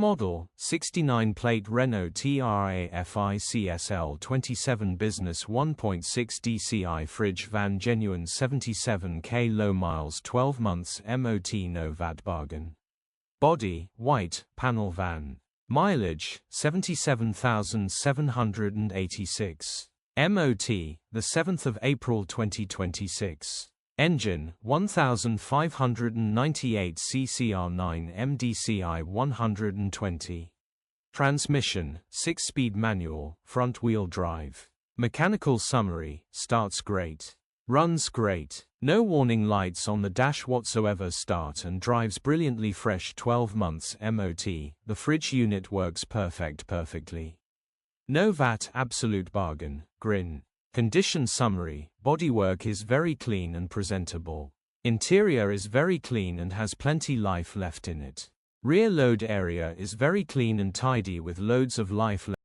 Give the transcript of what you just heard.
Model, 69 plate Renault Trafic Vivaro 27 business 1.6 DCI fridge van genuine 77k low miles 12 months MOT no VAT bargain. Body, white, panel van. Mileage, 77,786. MOT, the 7th of April 2026. Engine, 1598 cc R9M DCI 120. Transmission, 6-speed manual, front-wheel drive. Mechanical summary, starts great. Runs great. No warning lights on the dash whatsoever. Start and drives brilliantly fresh 12 months MOT. The fridge unit works perfectly. No VAT, absolute bargain. Grin. Condition summary, bodywork is very clean and presentable. Interior is very clean and has plenty life left in it. Rear load area is very clean and tidy with loads of life left.